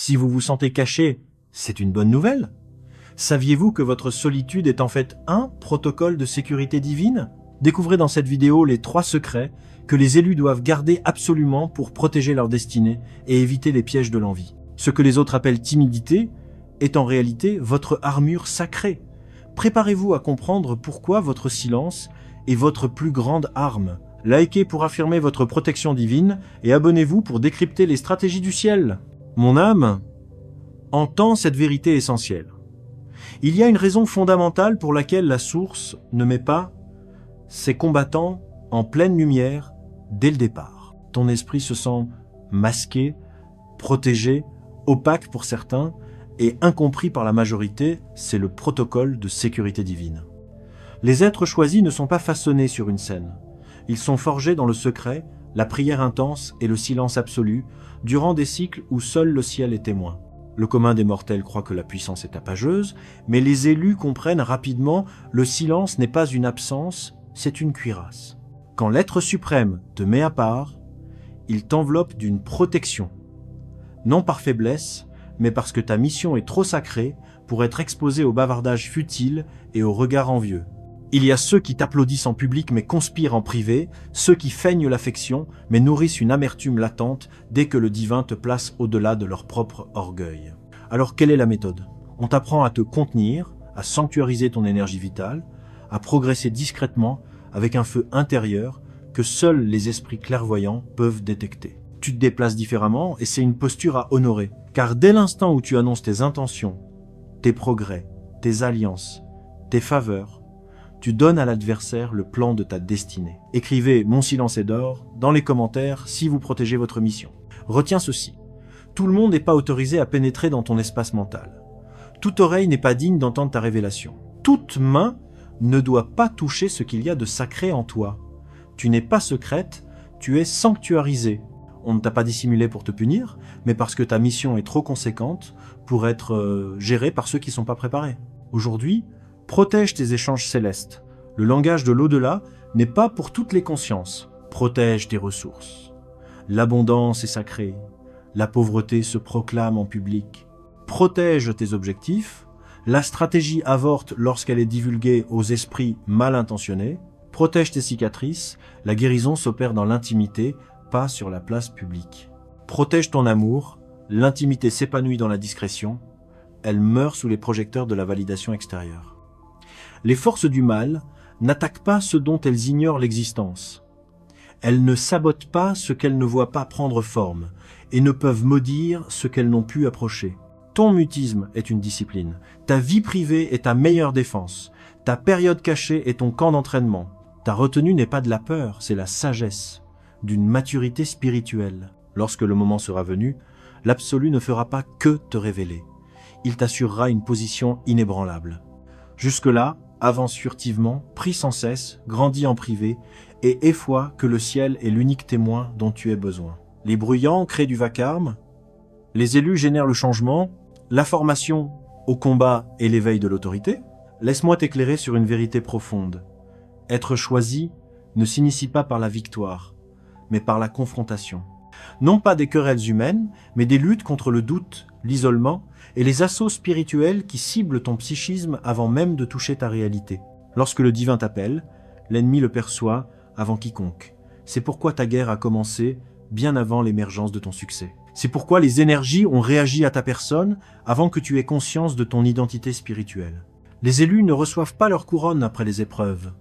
Si vous vous sentez caché, c'est une bonne nouvelle. Saviez-vous que votre solitude est en fait un protocole de sécurité divine? Découvrez dans cette vidéo les 3 secrets que les élus doivent garder absolument pour protéger leur destinée et éviter les pièges de l'envie. Ce que les autres appellent timidité est en réalité votre armure sacrée. Préparez-vous à comprendre pourquoi votre silence est votre plus grande arme. Likez pour affirmer votre protection divine et abonnez-vous pour décrypter les stratégies du ciel. Mon âme entend cette vérité essentielle. Il y a une raison fondamentale pour laquelle la source ne met pas ses combattants en pleine lumière dès le départ. Ton esprit se sent masqué, protégé, opaque pour certains et incompris par la majorité, c'est le protocole de sécurité divine. Les êtres choisis ne sont pas façonnés sur une scène. Ils sont forgés dans le secret, la prière intense et le silence absolu, durant des cycles où seul le ciel est témoin. Le commun des mortels croit que la puissance est tapageuse, mais les élus comprennent rapidement le silence n'est pas une absence, c'est une cuirasse. Quand l'être suprême te met à part, il t'enveloppe d'une protection. Non par faiblesse, mais parce que ta mission est trop sacrée pour être exposée au bavardage futile et au regard envieux. Il y a ceux qui t'applaudissent en public mais conspirent en privé, ceux qui feignent l'affection mais nourrissent une amertume latente dès que le divin te place au-delà de leur propre orgueil. Alors quelle est la méthode? On t'apprend à te contenir, à sanctuariser ton énergie vitale, à progresser discrètement avec un feu intérieur que seuls les esprits clairvoyants peuvent détecter. Tu te déplaces différemment et c'est une posture à honorer, car dès l'instant où tu annonces tes intentions, tes progrès, tes alliances, tes faveurs, tu donnes à l'adversaire le plan de ta destinée. Écrivez « Mon silence est d'or » dans les commentaires si vous protégez votre mission. Retiens ceci, tout le monde n'est pas autorisé à pénétrer dans ton espace mental. Toute oreille n'est pas digne d'entendre ta révélation. Toute main ne doit pas toucher ce qu'il y a de sacré en toi. Tu n'es pas secrète, tu es sanctuarisée. On ne t'a pas dissimulé pour te punir, mais parce que ta mission est trop conséquente pour être gérée par ceux qui ne sont pas préparés. Aujourd'hui, protège tes échanges célestes. Le langage de l'au-delà n'est pas pour toutes les consciences. Protège tes ressources. L'abondance est sacrée. La pauvreté se proclame en public. Protège tes objectifs. La stratégie avorte lorsqu'elle est divulguée aux esprits mal intentionnés. Protège tes cicatrices. La guérison s'opère dans l'intimité, pas sur la place publique. Protège ton amour. L'intimité s'épanouit dans la discrétion. Elle meurt sous les projecteurs de la validation extérieure. Les forces du mal n'attaquent pas ce dont elles ignorent l'existence. Elles ne sabotent pas ce qu'elles ne voient pas prendre forme et ne peuvent maudire ce qu'elles n'ont pu approcher. Ton mutisme est une discipline. Ta vie privée est ta meilleure défense. Ta période cachée est ton camp d'entraînement. Ta retenue n'est pas de la peur, c'est la sagesse, d'une maturité spirituelle. Lorsque le moment sera venu, l'absolu ne fera pas que te révéler. Il t'assurera une position inébranlable. Jusque-là, avance furtivement, prie sans cesse, grandis en privé et aie foi que le ciel est l'unique témoin dont tu aies besoin. Les bruyants créent du vacarme, les élus génèrent le changement, la formation au combat et l'éveil de l'autorité. Laisse-moi t'éclairer sur une vérité profonde. Être choisi ne s'initie pas par la victoire, mais par la confrontation. Non pas des querelles humaines, mais des luttes contre le doute, l'isolement et les assauts spirituels qui ciblent ton psychisme avant même de toucher ta réalité. Lorsque le divin t'appelle, l'ennemi le perçoit avant quiconque. C'est pourquoi ta guerre a commencé bien avant l'émergence de ton succès. C'est pourquoi les énergies ont réagi à ta personne avant que tu aies conscience de ton identité spirituelle. Les élus ne reçoivent pas leur couronne après les épreuves.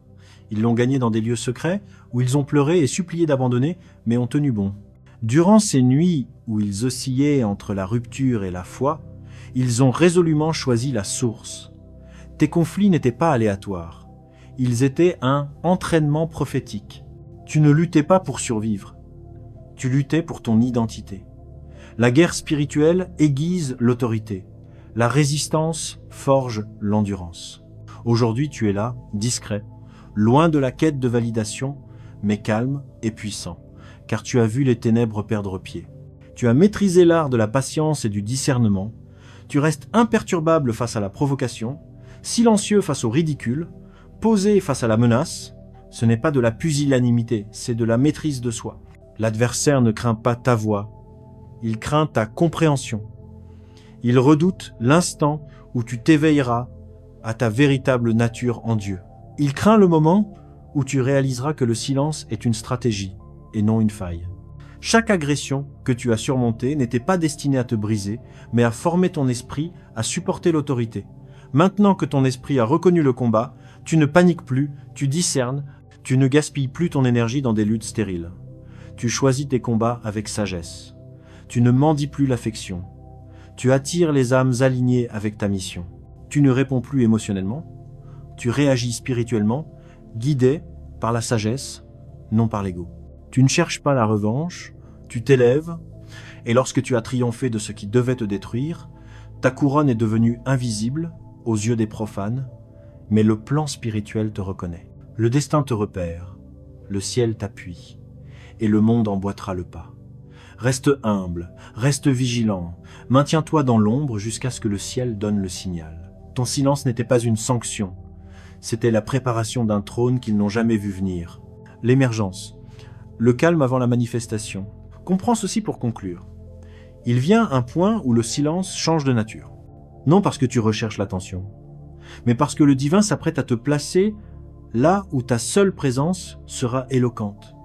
Ils l'ont gagnée dans des lieux secrets où ils ont pleuré et supplié d'abandonner, mais ont tenu bon. Durant ces nuits où ils oscillaient entre la rupture et la foi, ils ont résolument choisi la source. Tes conflits n'étaient pas aléatoires. Ils étaient un entraînement prophétique. Tu ne luttais pas pour survivre. Tu luttais pour ton identité. La guerre spirituelle aiguise l'autorité. La résistance forge l'endurance. Aujourd'hui, tu es là, discret, loin de la quête de validation, mais calme et puissant, car tu as vu les ténèbres perdre pied. Tu as maîtrisé l'art de la patience et du discernement. Tu restes imperturbable face à la provocation, silencieux face au ridicule, posé face à la menace. Ce n'est pas de la pusillanimité, c'est de la maîtrise de soi. L'adversaire ne craint pas ta voix, il craint ta compréhension. Ils redoutent l'instant où tu t'éveilleras à ta véritable nature en Dieu. Il craint le moment où tu réaliseras que le silence est une stratégie et non une faille. Chaque agression que tu as surmontée n'était pas destinée à te briser, mais à former ton esprit à supporter l'autorité. Maintenant que ton esprit a reconnu le combat, tu ne paniques plus, tu discernes, tu ne gaspilles plus ton énergie dans des luttes stériles. Tu choisis tes combats avec sagesse. Tu ne mendies plus l'affection. Tu attires les âmes alignées avec ta mission. Tu ne réponds plus émotionnellement. Tu réagis spirituellement, guidé par la sagesse, non par l'ego. Tu ne cherches pas la revanche, tu t'élèves, et lorsque tu as triomphé de ce qui devait te détruire, ta couronne est devenue invisible aux yeux des profanes, mais le plan spirituel te reconnaît. Le destin te repère, le ciel t'appuie, et le monde emboîtera le pas. Reste humble, reste vigilant, maintiens-toi dans l'ombre jusqu'à ce que le ciel donne le signal. Ton silence n'était pas une sanction, c'était la préparation d'un trône qu'ils n'ont jamais vu venir. L'émergence, le calme avant la manifestation. Comprends ceci pour conclure. Il vient un point où le silence change de nature. Non parce que tu recherches l'attention, mais parce que le divin s'apprête à te placer là où ta seule présence sera éloquente.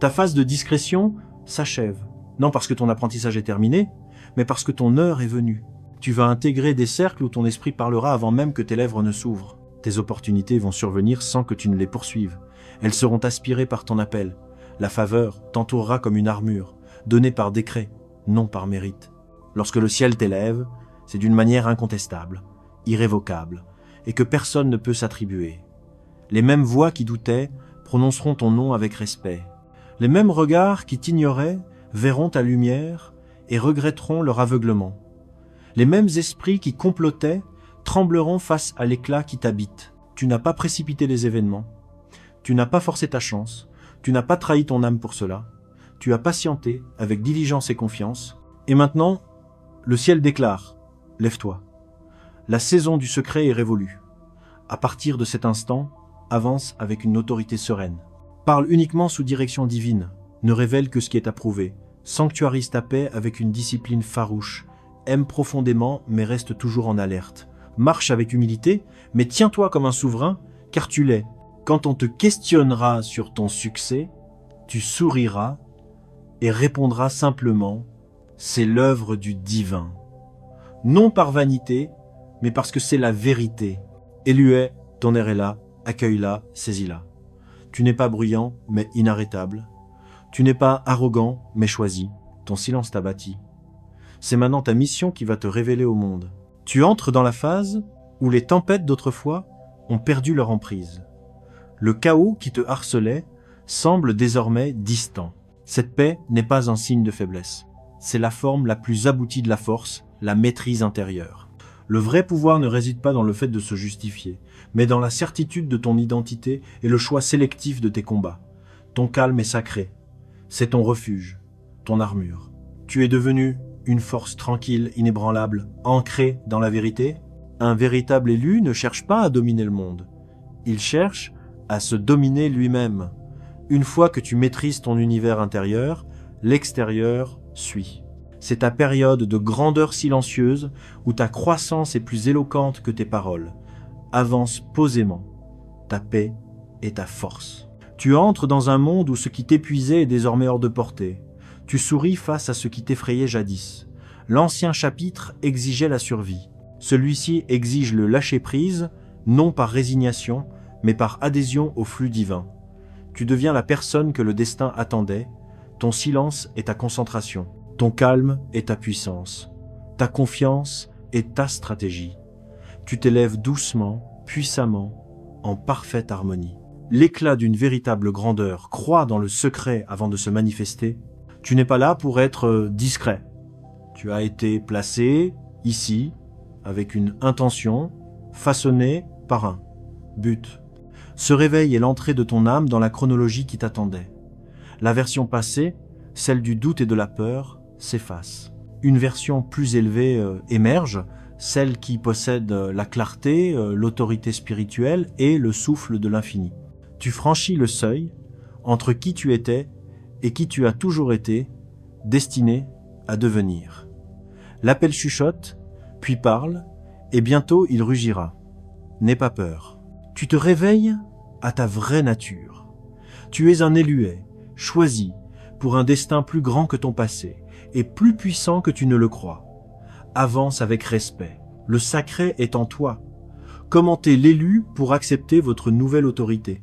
Ta phase de discrétion s'achève, non parce que ton apprentissage est terminé, mais parce que ton heure est venue. Tu vas intégrer des cercles où ton esprit parlera avant même que tes lèvres ne s'ouvrent. Tes opportunités vont survenir sans que tu ne les poursuives. Elles seront aspirées par ton appel. La faveur t'entourera comme une armure, donnée par décret, non par mérite. Lorsque le ciel t'élève, c'est d'une manière incontestable, irrévocable, et que personne ne peut s'attribuer. Les mêmes voix qui doutaient prononceront ton nom avec respect. Les mêmes regards qui t'ignoraient verront ta lumière et regretteront leur aveuglement. Les mêmes esprits qui complotaient trembleront face à l'éclat qui t'habite. Tu n'as pas précipité les événements. Tu n'as pas forcé ta chance. Tu n'as pas trahi ton âme pour cela. Tu as patienté avec diligence et confiance. Et maintenant, le ciel déclare « Lève-toi ». La saison du secret est révolue. À partir de cet instant, avance avec une autorité sereine. Parle uniquement sous direction divine. Ne révèle que ce qui est approuvé. Sanctuarise ta paix avec une discipline farouche. Aime profondément, mais reste toujours en alerte. Marche avec humilité, mais tiens-toi comme un souverain, car tu l'es. Quand on te questionnera sur ton succès, tu souriras et répondras simplement « C'est l'œuvre du divin ». Non par vanité, mais parce que c'est la vérité. Éluet, ton air est là, accueille-la, saisis-la. Tu n'es pas bruyant, mais inarrêtable. Tu n'es pas arrogant, mais choisi. Ton silence t'a bâti. C'est maintenant ta mission qui va te révéler au monde. Tu entres dans la phase où les tempêtes d'autrefois ont perdu leur emprise. Le chaos qui te harcelait semble désormais distant. Cette paix n'est pas un signe de faiblesse. C'est la forme la plus aboutie de la force, la maîtrise intérieure. Le vrai pouvoir ne réside pas dans le fait de se justifier, mais dans la certitude de ton identité et le choix sélectif de tes combats. Ton calme est sacré. C'est ton refuge, ton armure. Tu es devenu une force tranquille, inébranlable, ancrée dans la vérité. Un véritable élu ne cherche pas à dominer le monde. Il cherche à se dominer lui-même. Une fois que tu maîtrises ton univers intérieur, l'extérieur suit. C'est ta période de grandeur silencieuse où ta croissance est plus éloquente que tes paroles. Avance posément. Ta paix est ta force. Tu entres dans un monde où ce qui t'épuisait est désormais hors de portée. Tu souris face à ce qui t'effrayait jadis. L'ancien chapitre exigeait la survie. Celui-ci exige le lâcher-prise, non par résignation, mais par adhésion au flux divin. Tu deviens la personne que le destin attendait. Ton silence est ta concentration. Ton calme est ta puissance. Ta confiance est ta stratégie. Tu t'élèves doucement, puissamment, en parfaite harmonie. L'éclat d'une véritable grandeur croît dans le secret avant de se manifester. Tu n'es pas là pour être discret. Tu as été placé ici avec une intention façonnée par un but. Ce réveil est l'entrée de ton âme dans la chronologie qui t'attendait. La version passée, celle du doute et de la peur, s'efface. Une version plus élevée émerge, celle qui possède la clarté, l'autorité spirituelle et le souffle de l'infini. Tu franchis le seuil entre qui tu étais et qui tu as toujours été, destiné à devenir. L'appel chuchote, puis parle, et bientôt il rugira. N'aie pas peur. Tu te réveilles à ta vraie nature. Tu es un éluet, choisi, pour un destin plus grand que ton passé, et plus puissant que tu ne le crois. Avance avec respect. Le sacré est en toi. Commentez l'élu pour accepter votre nouvelle autorité.